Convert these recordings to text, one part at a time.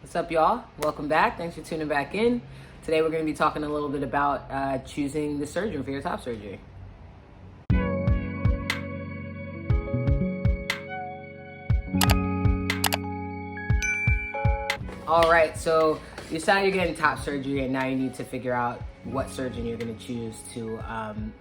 What's up, y'all? Welcome back. Thanks for tuning back in. Today we're going to be talking a little bit about choosing the surgeon for your top surgery. All right, so you decide you're getting top surgery, and now you need to figure out what surgeon you're going to choose to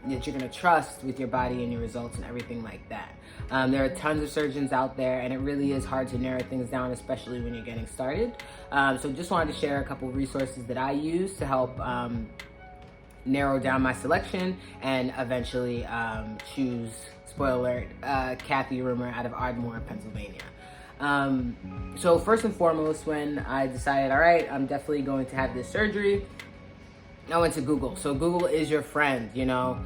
that you're going to trust with your body and your results and everything like that. There are tons of surgeons out there, and it really is hard to narrow things down, especially when you're getting started. So just wanted to share a couple of resources that I use to help narrow down my selection and eventually choose, spoiler alert, Kathy Rumor out of Ardmore, Pennsylvania. So first and foremost, when I decided, all right, I'm definitely going to have this surgery, I went to Google. So Google is your friend, you know,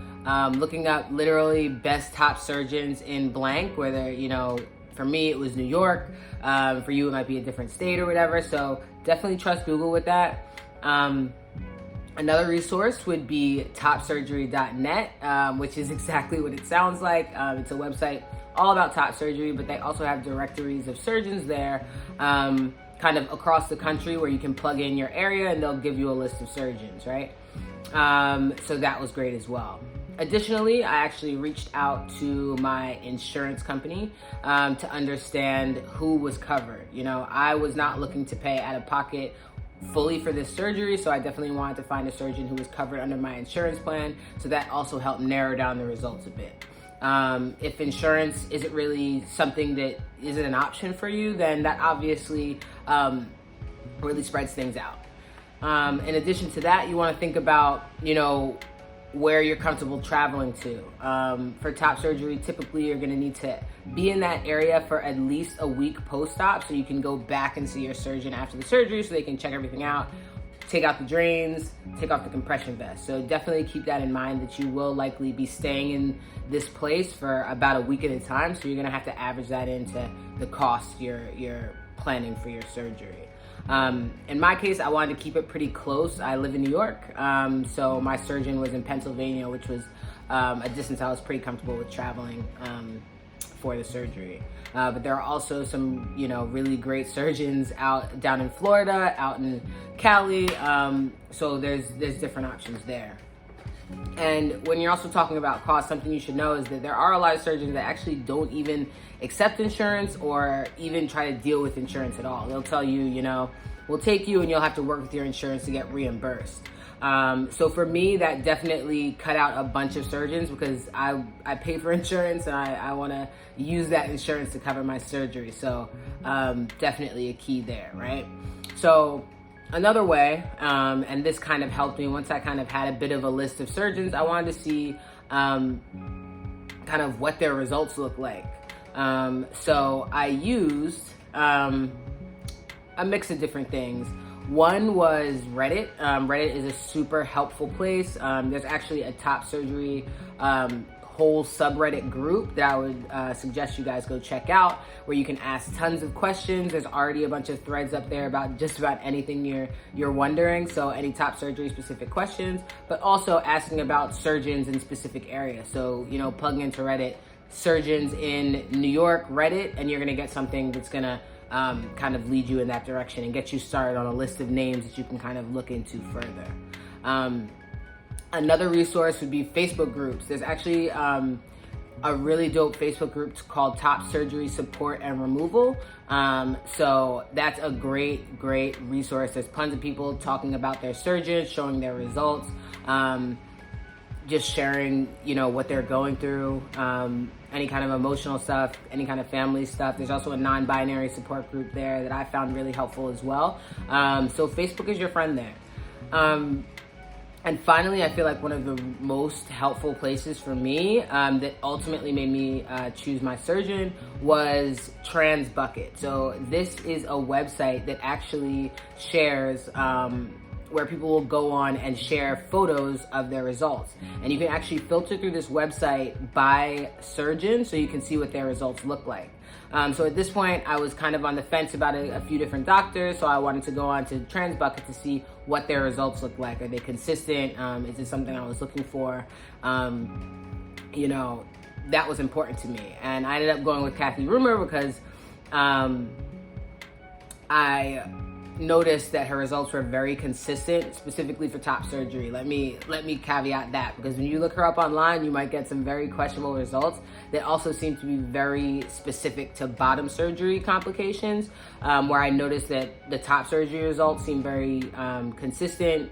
looking up literally best top surgeons in blank, whether, you know, for me, it was New York. For you, it might be a different state or whatever. So definitely trust Google with that. Another resource would be topsurgery.net, which is exactly what it sounds like. It's a website all about top surgery, but they also have directories of surgeons there, kind of across the country, where you can plug in your area and they'll give you a list of surgeons, right? So that was great as well. Additionally, I actually reached out to my insurance company to understand who was covered. You know, I was not looking to pay out of pocket fully for this surgery, so I definitely wanted to find a surgeon who was covered under my insurance plan, so that also helped narrow down the results a bit. If insurance isn't really something that isn't an option for you, then that obviously really spreads things out. In addition to that, you want to think about, you know, where you're comfortable traveling to. For top surgery, typically you're going to need to be in that area for at least a week post-op, so you can go back and see your surgeon after the surgery so they can check everything out, take out the drains, take off the compression vest. So definitely keep that in mind, that you will likely be staying in this place for about a week at a time. So you're gonna have to average that into the cost you're planning for your surgery. In my case, I wanted to keep it pretty close. I live in New York, so my surgeon was in Pennsylvania, which was a distance I was pretty comfortable with traveling for the surgery. But there are also some, you know, really great surgeons down in Florida, out in Cali. So there's different options there. And when you're also talking about cost, something you should know is that there are a lot of surgeons that actually don't even accept insurance or even try to deal with insurance at all. They'll tell you, you know, we'll take you and you'll have to work with your insurance to get reimbursed. So for me, that definitely cut out a bunch of surgeons, because I pay for insurance and I want to use that insurance to cover my surgery. So definitely a key there, right? So another way, and this kind of helped me once I kind of had a bit of a list of surgeons, I wanted to see kind of what their results look like. So I used a mix of different things. One was Reddit. Reddit is a super helpful place. There's actually a top surgery whole subreddit group that I would suggest you guys go check out, where you can ask tons of questions. There's already a bunch of threads up there about just about anything you're wondering. So any top surgery specific questions, but also asking about surgeons in specific areas. So, you know, plugging into Reddit, surgeons in New York Reddit, and you're gonna get something that's gonna kind of lead you in that direction and get you started on a list of names that you can kind of look into further. Another resource would be Facebook groups. There's actually a really dope Facebook group called Top Surgery Support and Removal. So that's a great resource. There's tons of people talking about their surgeons, showing their results, just sharing, you know, what they're going through, any kind of emotional stuff, any kind of family stuff. There's also a non-binary support group there that I found really helpful as well. So Facebook is your friend there. And finally, I feel like one of the most helpful places for me that ultimately made me choose my surgeon was TransBucket. So this is a website that actually shares where people will go on and share photos of their results. And you can actually filter through this website by surgeon, so you can see what their results look like. So at this point, I was kind of on the fence about a few different doctors, so I wanted to go on to TransBucket to see what their results look like. Are they consistent? Is it something I was looking for? You know, that was important to me. And I ended up going with Kathy Rumor because I noticed that her results were very consistent, specifically for top surgery. Let me caveat that, because when you look her up online, you might get some very questionable results that also seem to be very specific to bottom surgery complications, where I noticed that the top surgery results seem very consistent,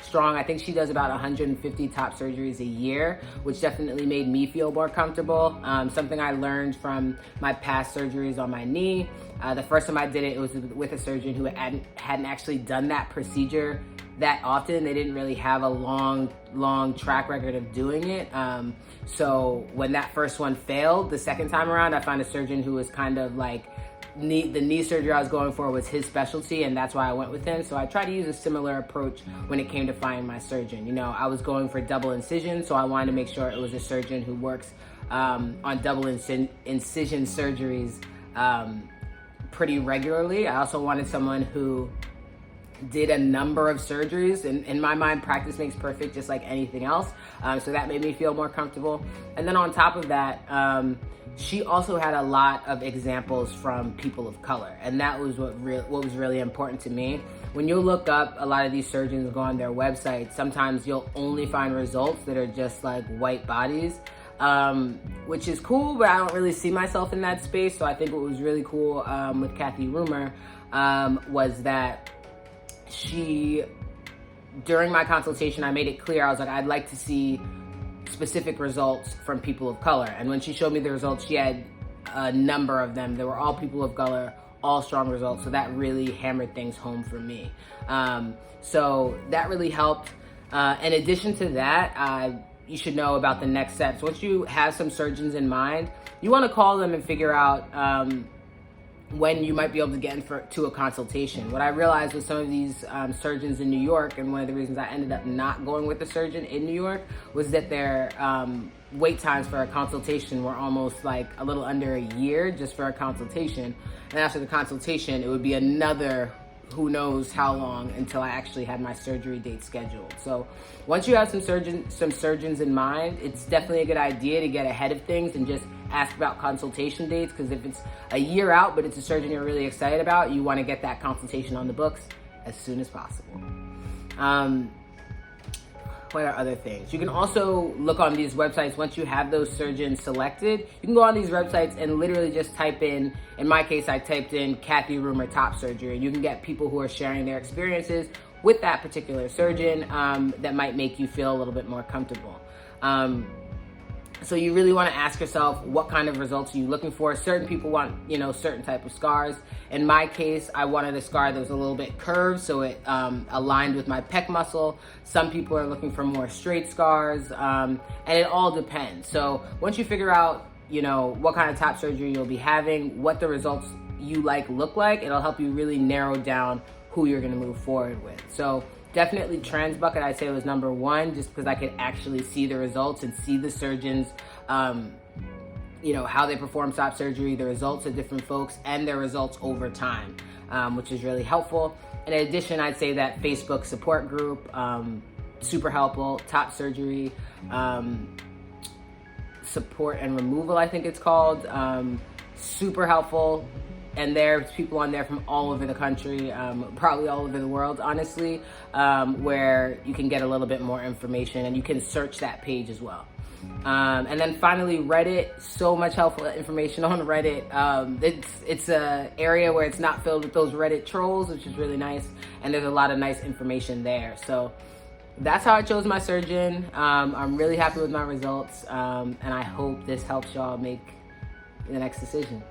strong. I think she does about 150 top surgeries a year, which definitely made me feel more comfortable. Something I learned from my past surgeries on my knee. The first time I did it was with a surgeon who hadn't actually done that procedure that often. They didn't really have a long track record of doing it. So when that first one failed, the second time around, I found a surgeon who was kind of like, the knee surgery I was going for was his specialty, and that's why I went with him. So I tried to use a similar approach when it came to finding my surgeon. You know, I was going for double incision, so I wanted to make sure it was a surgeon who works on double incision surgeries pretty regularly. I also wanted someone who did a number of surgeries. In my mind, practice makes perfect, just like anything else. So that made me feel more comfortable. And then on top of that, she also had a lot of examples from people of color. And that was what was really important to me. When you look up a lot of these surgeons and go on their website, sometimes you'll only find results that are just like white bodies. Which is cool, but I don't really see myself in that space. So I think what was really cool with Kathy Roomer was that during my consultation, I made it clear, I was like, I'd like to see specific results from people of color. And when she showed me the results, she had a number of them. They were all people of color, all strong results. So that really hammered things home for me. So that really helped. In addition to that, you should know about the next steps. Once you have some surgeons in mind, you want to call them and figure out when you might be able to get to a consultation. What I realized with some of these surgeons in New York, and one of the reasons I ended up not going with the surgeon in New York, was that their wait times for a consultation were almost like a little under a year just for a consultation. And after the consultation, it would be another who knows how long until I actually had my surgery date scheduled. So once you have some surgeons in mind, it's definitely a good idea to get ahead of things and just ask about consultation dates, because if it's a year out but it's a surgeon you're really excited about, you want to get that consultation on the books as soon as possible. What are other things? You can also look on these websites. Once you have those surgeons selected, you can go on these websites and literally just type in my case, I typed in Kathy Roomer top surgery. You can get people who are sharing their experiences with that particular surgeon that might make you feel a little bit more comfortable. So you really want to ask yourself, what kind of results are you looking for? Certain people want, certain type of scars. In my case, I wanted a scar that was a little bit curved, so it aligned with my pec muscle. Some people are looking for more straight scars, and it all depends. So once you figure out, what kind of top surgery you'll be having, what the results you look like, it'll help you really narrow down who you're going to move forward with. So definitely trans bucket, I'd say, was number one, just because I could actually see the results and see the surgeons, how they perform top surgery, the results of different folks, and their results over time, which is really helpful. In addition, I'd say that Facebook support group, super helpful. Top surgery, support and removal, I think it's called, super helpful. And there's people on there from all over the country, probably all over the world, honestly, where you can get a little bit more information, and you can search that page as well. And then finally, Reddit, so much helpful information on Reddit. It's an area where it's not filled with those Reddit trolls, which is really nice. And there's a lot of nice information there. So that's how I chose my surgeon. I'm really happy with my results. And I hope this helps y'all make the next decision.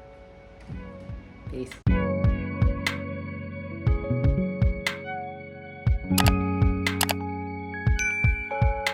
Peace.